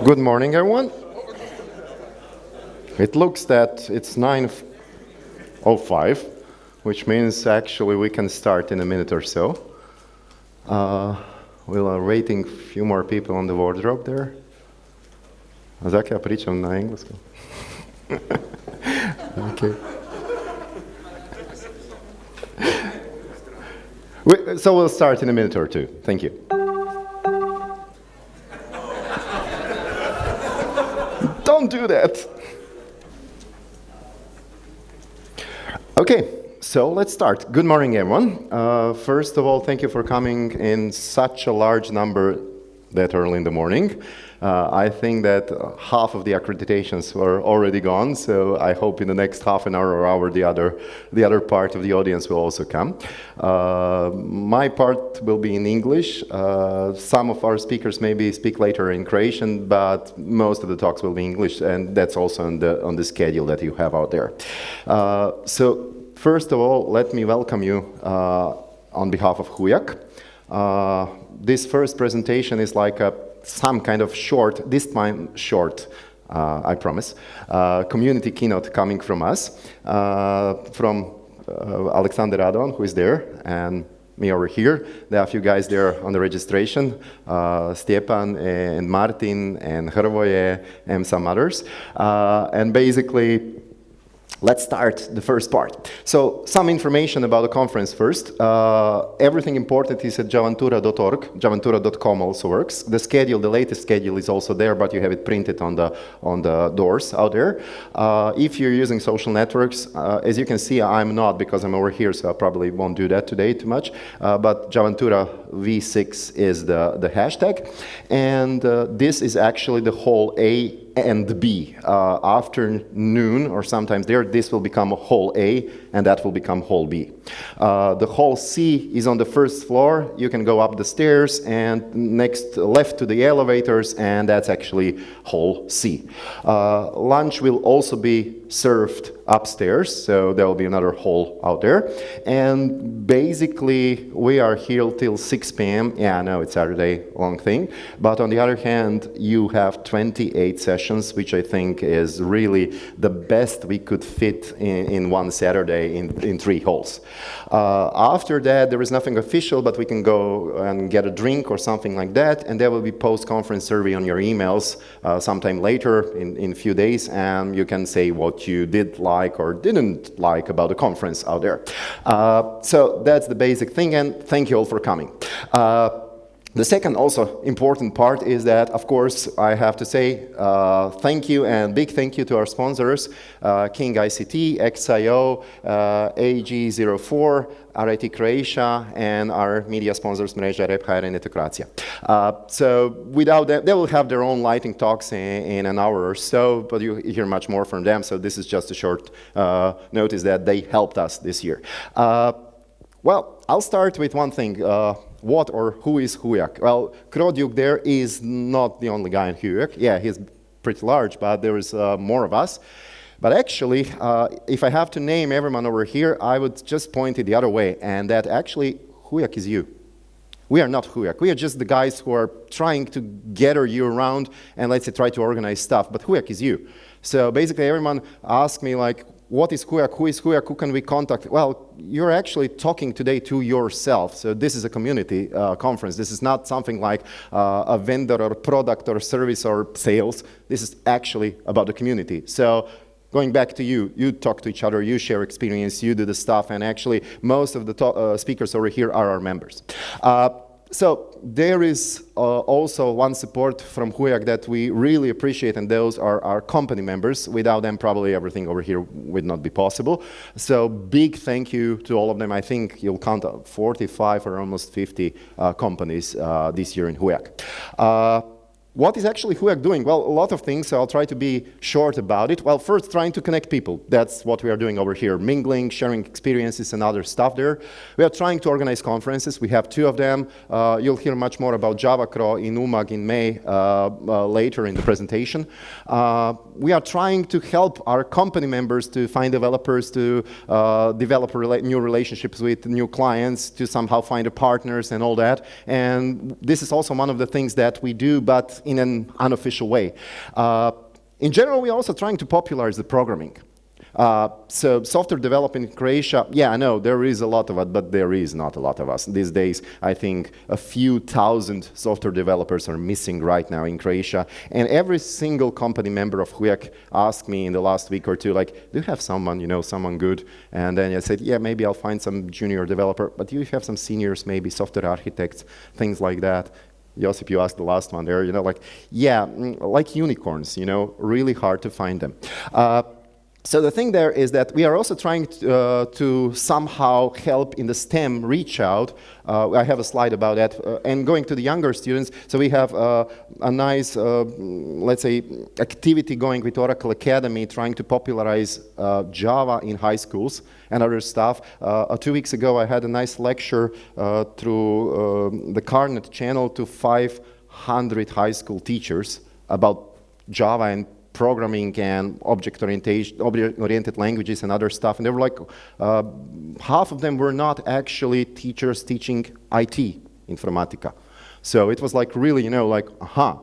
Good morning, everyone. It looks that it's 9:05, which means actually we can start in a minute or so. We're waiting a few more people on the wardrobe there. Zak, ja pričam na engleskom. Okay. So we'll start in a minute or two. Thank you. Don't do that. Okay, so let's start. Good morning, everyone. First of all, thank you for coming in such a large number that early in the morning. I think that half of the accreditations were already gone, so I hope in the next half an hour or hour the other part of the audience will also come. My part will be in English. Some of our speakers maybe speak later in Croatian, but most of the talks will be English, and that's also on the schedule that you have out there. So first of all, let me welcome you on behalf of HUJAK. This first presentation is like some kind of short, this time short, I promise, community keynote coming from us, from Aleksander Radovan, who is there, and me over here. There are a few guys there on the registration, Stjepan and Martin and Hrvoje and some others. And basically, let's start the first part. So, some information about the conference first. Everything important is at javantura.org. Javantura.com also works. The schedule, the latest schedule is also there, but you have it printed on the doors out there. If you're using social networks, as you can see, I'm not because I'm over here, so I probably won't do that today too much. But Javantura V6 is the hashtag. And this is actually the whole A and B. After noon or sometimes there, this will become a hall A and that will become hall B. The hall C is on the first floor. You can go up the stairs and next left to the elevators, and that's actually hall C. Lunch will also be served upstairs, so there will be another hall out there. And basically, we are here till 6 p.m. Yeah, I know it's Saturday, long thing. But on the other hand, you have 28 sessions, which I think is really the best we could fit in one Saturday in 3 halls. After that, there is nothing official, but we can go and get a drink or something like that, and there will be post-conference survey on your emails sometime later in a few days, and you can say what you did like or didn't like about the conference out there. So that's the basic thing, and thank you all for coming. The second also important part is that, of course, I have to say thank you and big thank you to our sponsors, King ICT, XIO, AG04, RIT Croatia, and our media sponsors, Mreža Rep.hr and Croatia. So without them, they will have their own lighting talks in an hour or so, but you hear much more from them, so this is just a short notice that they helped us this year. Well, I'll start with one thing. What or who is HUJAK? Well, Krodjuk there is not the only guy in HUJAK. Yeah, he's pretty large, but there is more of us. But actually, if I have to name everyone over here, I would just point it the other way, and that actually HUJAK is you. We are not HUJAK. We are just the guys who are trying to gather you around and let's say try to organize stuff, but HUJAK is you. So basically everyone asks me like, what is HUJAK? Who is HUJAK? Who can we contact? Well, you're actually talking today to yourself. So this is a community conference. This is not something like a vendor or product or service or sales. This is actually about the community. So going back to you, you talk to each other, you share experience, you do the stuff, and actually most of the speakers over here are our members. So there is also one support from HUJAK that we really appreciate, and those are our company members. Without them, probably everything over here would not be possible. So big thank you to all of them. I think you'll count 45 or almost 50 companies this year in HUJAK. What is actually HUJAK doing? Well, a lot of things, so I'll try to be short about it. Well, first, trying to connect people. That's what we are doing over here, mingling, sharing experiences and other stuff there. We are trying to organize conferences. We have 2 of them. You'll hear much more about JavaCro in UMAG in May later in the presentation. We are trying to help our company members to find developers, to develop new relationships with new clients, to somehow find partners and all that. And this is also one of the things that we do, but in an unofficial way. In general, we're also trying to popularize the programming. So software development in Croatia, yeah, I know there is a lot of it, but there is not a lot of us. These days, I think a few thousand software developers are missing right now in Croatia. And every single company member of HUJAK asked me in the last week or two, like, do you have someone, you know, someone good? And then I said, yeah, maybe I'll find some junior developer, but do you have some seniors, maybe software architects, things like that? Josip, you asked the last one there, you know, like, yeah, like unicorns, you know, really hard to find them. So the thing there is that we are also trying to somehow help in the STEM reach out. I have a slide about that. And going to the younger students, so we have a nice, let's say, activity going with Oracle Academy, trying to popularize Java in high schools and other stuff. 2 weeks ago, I had a nice lecture through the Carnet channel to 500 high school teachers about Java and programming and object-oriented languages and other stuff. And they were like, half of them were not actually teachers teaching IT, Informatica. So it was like really, you know, like, aha,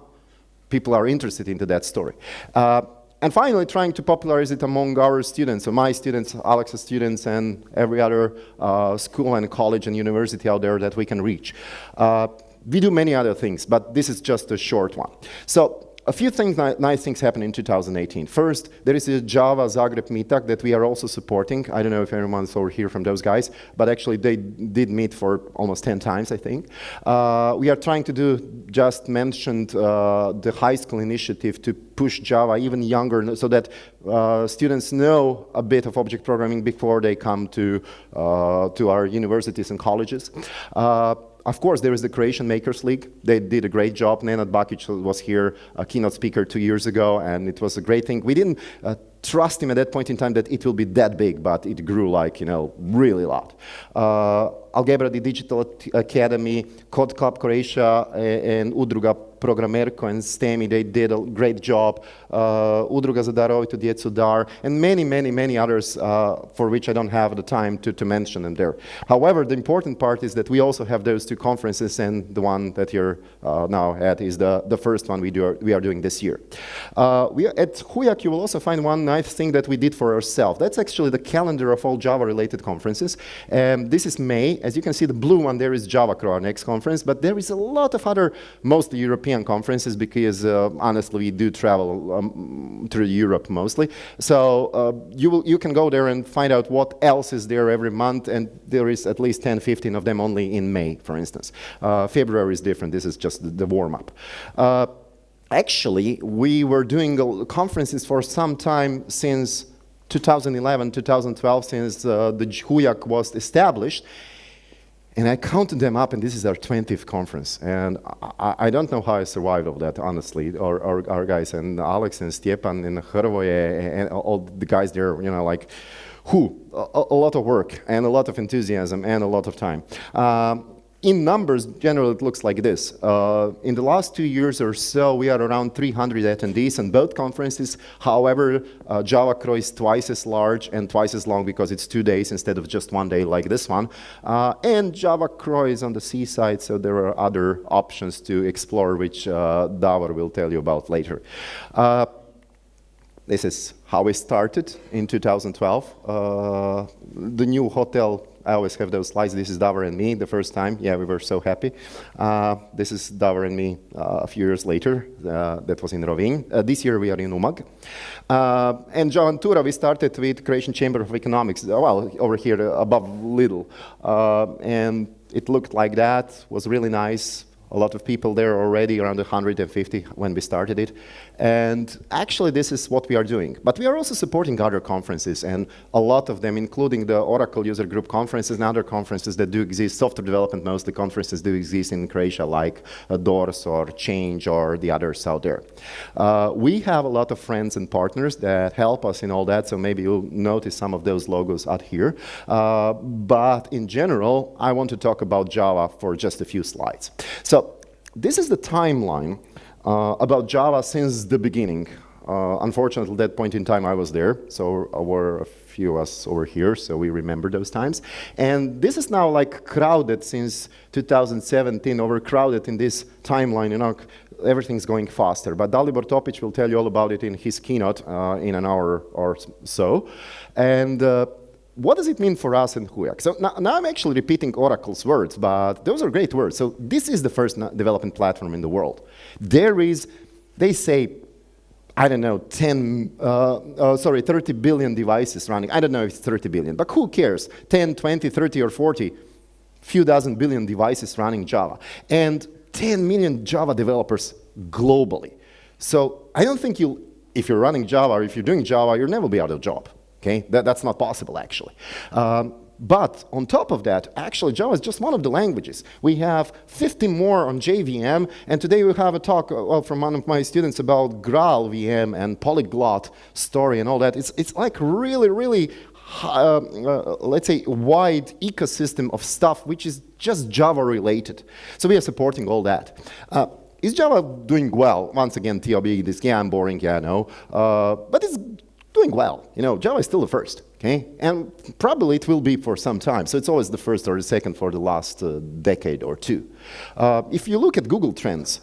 people are interested into that story. And finally, trying to popularize it among our students, so my students, Alex's students, and every other school and college and university out there that we can reach. We do many other things, but this is just a short one. So a few things, nice things happened in 2018. First, there is a Java Zagreb meetup that we are also supporting. I don't know if anyone's over here from those guys, but actually they did meet for almost 10 times, I think. We are trying to do, just mentioned, the high school initiative to push Java even younger so that students know a bit of object programming before they come to our universities and colleges. Of course, there is the Croatian Makers League. They did a great job. Nenad Bakic was here, a keynote speaker 2 years ago, and it was a great thing. We didn't trust him at that point in time that it will be that big, but it grew like, you know, really a lot. Algebra, the Digital Academy, Code Club Croatia, and Udruga Programerko and STEMI, they did a great job. Udruga za darovitu djecu DAR, and many, many, many others for which I don't have the time to mention them there. However, the important part is that we also have those two conferences, and the one that you're now at is the first one we are doing this year. At HUJAK, you will also find one nice thing that we did for ourselves. That's actually the calendar of all Java-related conferences. This is May. As you can see, the blue one there is JavaCro, our next conference, but there is a lot of other, mostly European conferences, because honestly, we do travel through Europe mostly. So you can go there and find out what else is there every month, and there is at least 10, 15 of them only in May, for instance. February is different. This is just the warm-up. Actually, we were doing conferences for some time since 2011, 2012, since the HUJAK was established. And I counted them up, and this is our 20th conference. And I don't know how I survived all that, honestly, our guys, and Alex and Stjepan and Hrvoje and all the guys there, you know, like, a lot of work and a lot of enthusiasm and a lot of time. In numbers, generally, it looks like this. In the last 2 years or so, we are around 300 attendees in both conferences. However, JavaCro is twice as large and twice as long because it's 2 days instead of just 1 day like this one. And JavaCro is on the seaside, so there are other options to explore, which Davor will tell you about later. This is how we started in 2012. The new hotel, I always have those slides. This is Davor and me the first time. Yeah, we were so happy. This is Davor and me a few years later. That was in Rovinj. This year we are in Umag. And Javantura, we started with Croatian Chamber of Economics, well, over here above Lidl. And it looked like that, was really nice. A lot of people there already, around 150 when we started it. And actually, this is what we are doing. But we are also supporting other conferences, and a lot of them, including the Oracle User Group conferences and other conferences that do exist. Software development, mostly conferences do exist in Croatia, like DORS or Change or the others out there. We have a lot of friends and partners that help us in all that, so maybe you'll notice some of those logos out here. But in general, I want to talk about Java for just a few slides. So this is the timeline about Java since the beginning. Unfortunately, at that point in time, I was there, so were a few of us over here, so we remember those times. And this is now like crowded since 2017, overcrowded in this timeline, everything's going faster. But Dalibor Topic will tell you all about it in his keynote in an hour or so. And what does it mean for us in HUJAK? So now I'm actually repeating Oracle's words, but those are great words. So this is the first development platform in the world. There is, they say, I don't know, 30 billion devices running. I don't know if it's 30 billion, but who cares? 10, 20, 30, or 40, few dozen billion devices running Java. And 10 million Java developers globally. So I don't think if you're running Java or if you're doing Java, you'll never be out of a job. Okay? That's not possible, actually. But on top of that, actually, Java is just one of the languages. We have 50 more on JVM, and today we have a talk from one of my students about Graal VM and polyglot story and all that. It's like really, really, let's say, wide ecosystem of stuff which is just Java-related. So we are supporting all that. Is Java doing well? Once again, TLB, this, yeah, I'm boring, yeah, I know. But it's doing well. Java is still the first. Okay? And probably it will be for some time. So it's always the first or the second for the last decade or two. If you look at Google Trends,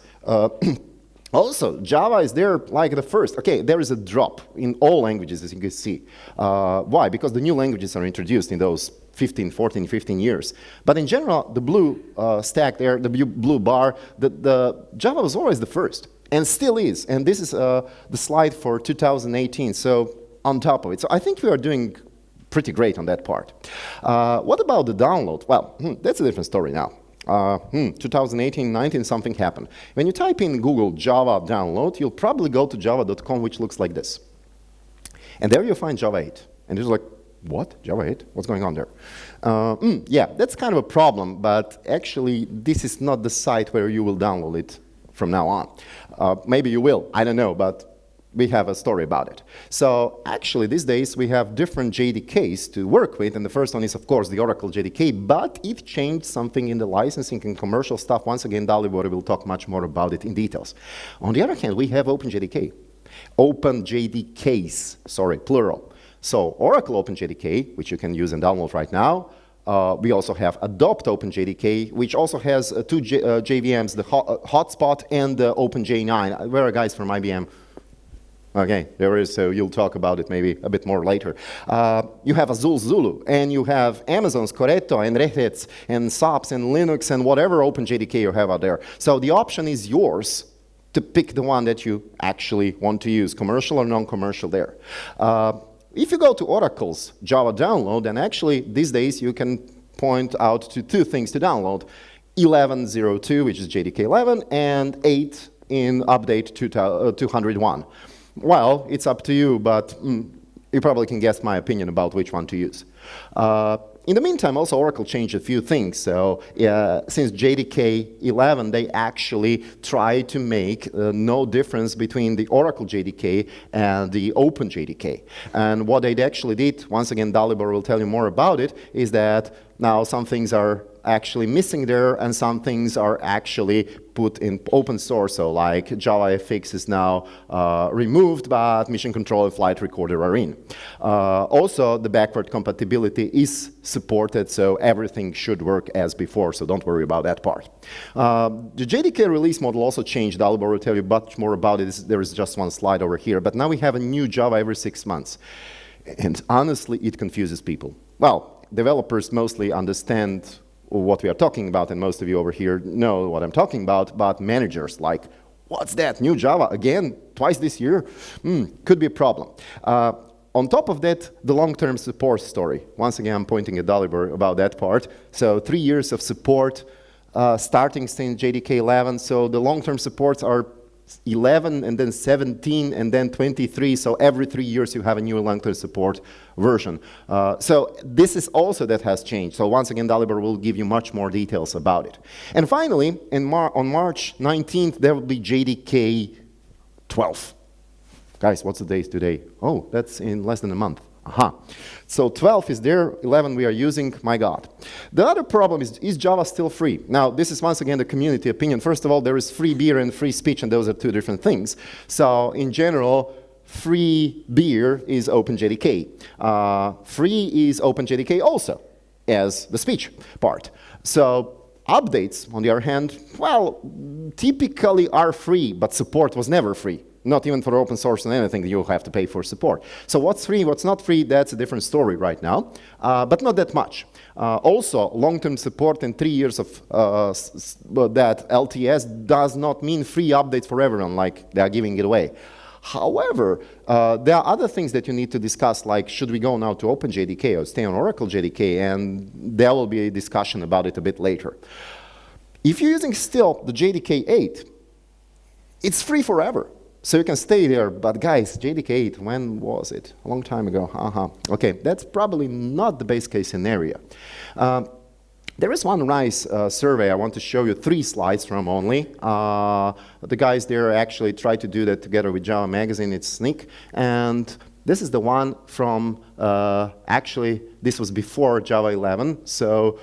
also Java is there like the first. Okay, there is a drop in all languages, as you can see. Why? Because the new languages are introduced in those 14, 15 years. But in general, the blue stack there, the blue bar, the Java was always the first and still is. And this is the slide for 2018. So on top of it. So I think we are doing pretty great on that part. What about the download? Well, that's a different story now. 2018-19, something happened. When you type in Google Java download, you'll probably go to java.com, which looks like this. And there you'll find Java 8. And it's like, what? Java 8? What's going on there? Yeah, that's kind of a problem, but actually this is not the site where you will download it from now on. Maybe you will, I don't know, but we have a story about it. So actually these days we have different JDKs to work with, and the first one is of course the Oracle JDK, but it changed something in the licensing and commercial stuff. Once again, Dalibor will talk much more about it in details. On the other hand, we have OpenJDK. OpenJDKs, sorry, plural. So Oracle OpenJDK, which you can use and download right now. We also have Adopt OpenJDK, which also has two JVMs, the Hotspot and the OpenJ9. Where are guys from IBM? Okay, there is, so you'll talk about it maybe a bit more later. You have Azul Zulu, and you have Amazon's Corretto, and Red Hat's, and SAP's, and Linux, and whatever OpenJDK you have out there. So the option is yours to pick the one that you actually want to use, commercial or non-commercial there. If you go to Oracle's Java download, then actually these days you can point out to two things to download. 11.02, which is JDK 11, and 8 in update 201. Well, it's up to you, but you probably can guess my opinion about which one to use. In the meantime, also Oracle changed a few things. So since JDK 11, they actually try to make no difference between the Oracle JDK and the Open JDK. And what they actually did, once again, Dalibor will tell you more about it, is that now some things are actually missing there, and some things are actually put in open source. So like JavaFX is now removed, but Mission Control and Flight Recorder are in. Also, the backward compatibility is supported, so everything should work as before, so don't worry about that part. The JDK release model also changed. Dalibor will tell you much more about it. There is just one slide over here, but now we have a new Java every 6 months. And honestly, it confuses people. Well, developers mostly understand what we are talking about, and most of you over here know what I'm talking about, but managers like, what's that, new Java again, twice this year? Could be a problem. On top of that, the long-term support story. Once again, I'm pointing at Dalibor about that part. So 3 years of support, starting since JDK 11, so the long-term supports are 11 and then 17 and then 23, so every 3 years you have a new long-term support version. So this is also that has changed. So once again, Dalibor will give you much more details about it. And finally, on March 19th, there will be JDK 12. Guys, what's the date today? Oh, that's in less than a month. Aha. So 12 is there, 11 we are using, my God. The other problem is Java still free? Now, this is once again the community opinion. First of all, there is free beer and free speech, and those are two different things. So in general, free beer is OpenJDK. Free is OpenJDK also, as the speech part. So updates, on the other hand, well, typically are free, but support was never free. Not even for open source and anything, you'll have to pay for support. So what's free, what's not free, that's a different story right now, but not that much. Also, long-term support and 3 years of that LTS does not mean free updates for everyone, like they are giving it away. However, there are other things that you need to discuss, like should we go now to OpenJDK or stay on Oracle JDK, and there will be a discussion about it a bit later. If you're using still the JDK 8, it's free forever. So you can stay there, but guys, JDK 8, when was it? A long time ago. Okay, that's probably not the base case scenario. There is one nice survey I want to show you 3 slides from only. The guys there actually tried to do that together with Java Magazine, it's Sneak. And this is the one from, actually, this was before Java 11. So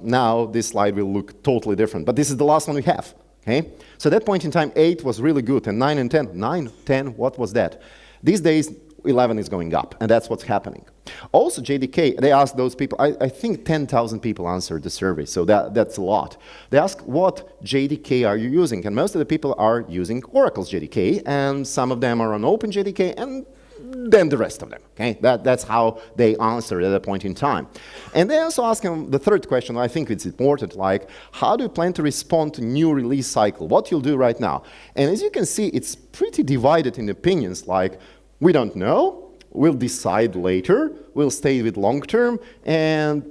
now this slide will look totally different. But this is the last one we have. Okay? So at that point in time, 8 was really good, and 9 and 10. 9, 10, what was that? These days, 11 is going up, and that's what's happening. Also, JDK, they asked those people, I think 10,000 people answered the survey, so that's a lot. They asked, what JDK are you using? And most of the people are using Oracle's JDK, and some of them are on OpenJDK, and then the rest of them, okay? That's how they answered at that point in time. And they also ask them the third question, I think it's important, like, how do you plan to respond to new release cycle? What you'll do right now? And as you can see, it's pretty divided in opinions, like, we don't know, we'll decide later, we'll stay with long term, and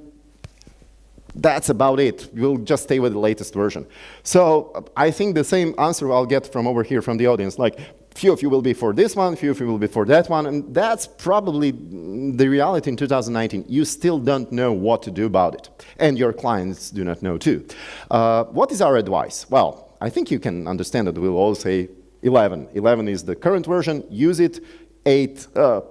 that's about it. We'll just stay with the latest version. So I think the same answer I'll get from over here from the audience, like, few of you will be for this one, few of you will be for that one, and that's probably the reality in 2019. You still don't know what to do about it, and your clients do not know too. What is our advice? Well, I think you can understand that we'll all say 11. 11 is the current version, use it. 8,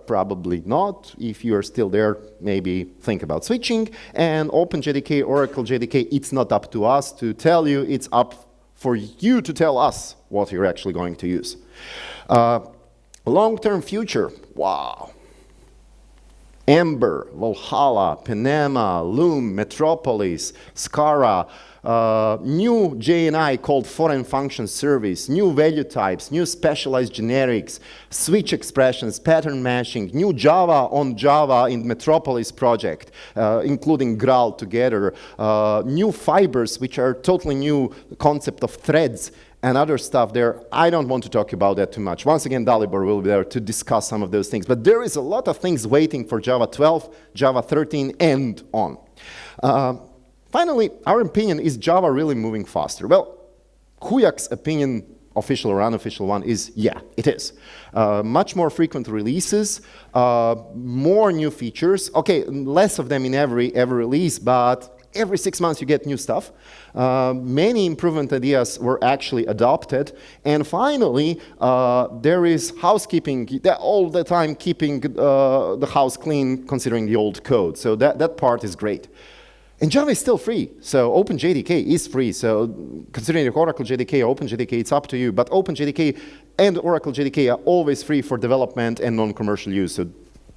probably not. If you are still there, maybe think about switching. And OpenJDK, Oracle JDK, it's not up to us to tell you, it's up for you to tell us what you're actually going to use. Long-term future, wow. Ember, Valhalla, Panama, Loom, Metropolis, Scala, new JNI called Foreign Function Service, new value types, new specialized generics, switch expressions, pattern matching, new Java on Java in Metropolis project, including Graal together, new fibers, which are totally new concept of threads, and other stuff there. I don't want to talk about that too much. Once again, Dalibor will be there to discuss some of those things. But there is a lot of things waiting for Java 12, Java 13, and on. Finally, our opinion, is Java really moving faster? Well, HUJAK's opinion, official or unofficial one, is yeah, it is. Much more frequent releases, more new features. Okay, less of them in every release, but every 6 months you get new stuff. Many improvement ideas were actually adopted. And finally, there is housekeeping, all the time keeping the house clean considering the old code. So that part is great. And Java is still free, so OpenJDK is free. So considering Oracle JDK or OpenJDK, it's up to you. But OpenJDK and Oracle JDK are always free for development and non-commercial use, so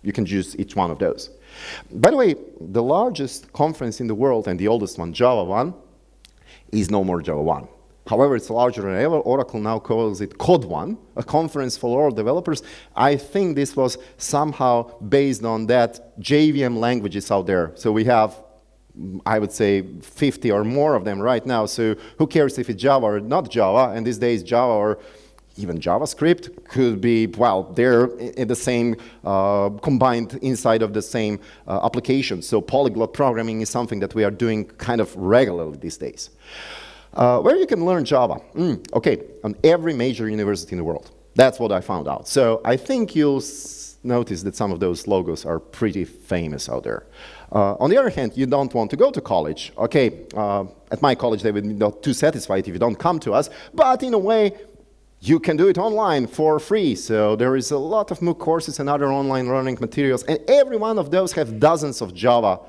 you can choose each one of those. By the way, the largest conference in the world and the oldest one, Java 1, is no more Java 1. However, it's larger than ever. Oracle now calls it Code 1, a conference for all developers. I think this was somehow based on that JVM languages out there. So we have, I would say, 50 or more of them right now. So who cares if it's Java or not Java? And these days, Java or even JavaScript could be, well, they're in the same, combined inside of the same application. So polyglot programming is something that we are doing kind of regularly these days. Where you can learn Java? Okay, on every major university in the world. That's what I found out. So I think you'll notice that some of those logos are pretty famous out there. On the other hand, you don't want to go to college. Okay, at my college they would be not too satisfied if you don't come to us, but in a way, you can do it online for free. So there is a lot of MOOC courses and other online learning materials, and every one of those have dozens of Java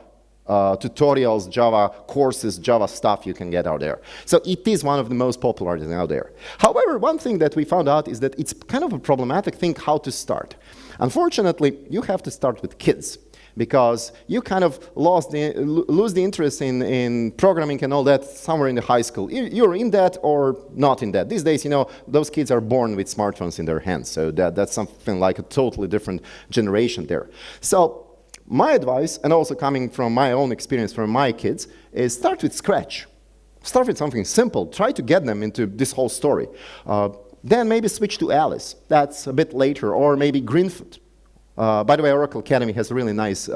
tutorials, Java courses, Java stuff you can get out there. So it is one of the most popular things out there. However, one thing that we found out is that it's kind of a problematic thing how to start. Unfortunately, you have to start with kids, because you kind of lose the interest in programming and all that somewhere in the high school. You're in that or not in that. These days, you know, those kids are born with smartphones in their hands, so that's something like a totally different generation there. So my advice, and also coming from my own experience from my kids, is start with scratch. Start with something simple. Try to get them into this whole story. Then maybe switch to Alice. That's a bit later, or maybe Greenfoot. By the way, Oracle Academy has really nice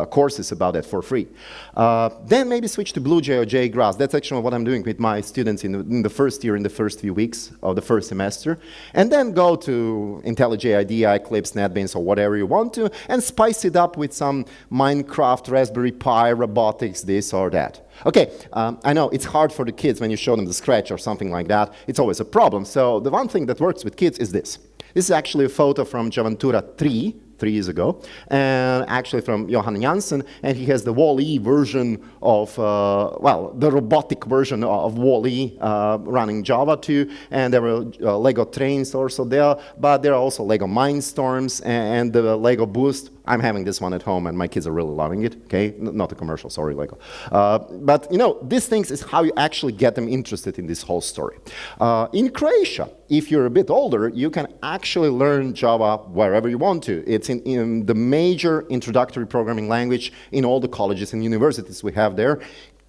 courses about that for free. Then maybe switch to BlueJ or JGrass. That's actually what I'm doing with my students in the first year, in the first few weeks of the first semester. And then go to IntelliJ IDEA, Eclipse, NetBeans, or whatever you want to, and spice it up with some Minecraft, Raspberry Pi, robotics, this or that. Okay, I know it's hard for the kids when you show them the Scratch or something like that. It's always a problem. So the one thing that works with kids is this. This is actually a photo from Javantura 3 years ago, and actually from Johan Janssen, and he has the Wall-E version of, well, the robotic version of Wall-E running Java 2, and there were Lego trains also there, but there are also Lego Mindstorms and the Lego Boost. I'm having this one at home, and my kids are really loving it, okay? Not a commercial, sorry, Lego. But, you know, these things is how you actually get them interested in this whole story. In Croatia, if you're a bit older, you can actually learn Java wherever you want to. It's in the major introductory programming language in all the colleges and universities we have there.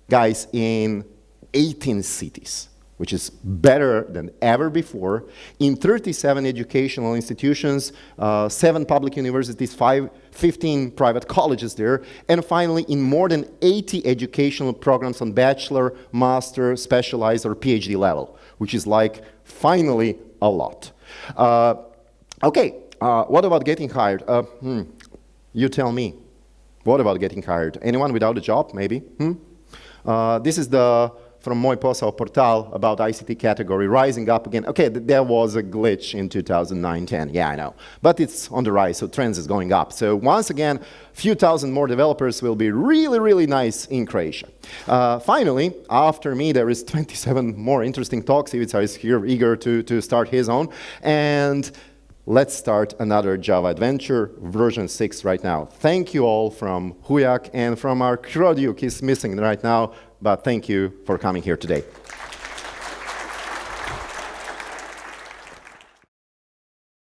Guys, in 18 cities, which is better than ever before, in 37 educational institutions, 7 public universities, 15 private colleges there, and finally in more than 80 educational programs on bachelor, master, specialized, or PhD level, which is like finally a lot. Okay, what about getting hired? You tell me. What about getting hired? Anyone without a job, maybe? This is from Moj Posao portal about ICT category rising up again. Okay, there was a glitch in 2009-10, yeah, I know. But it's on the rise, so trends is going up. So once again, a few thousand more developers will be really, really nice in Croatia. Finally, after me, there is 27 more interesting talks. Ivica is here, eager to start his own. And let's start another Java adventure, version 6 right now. Thank you all from HUJAK, and from our Krodjuk is missing right now, but thank you for coming here today.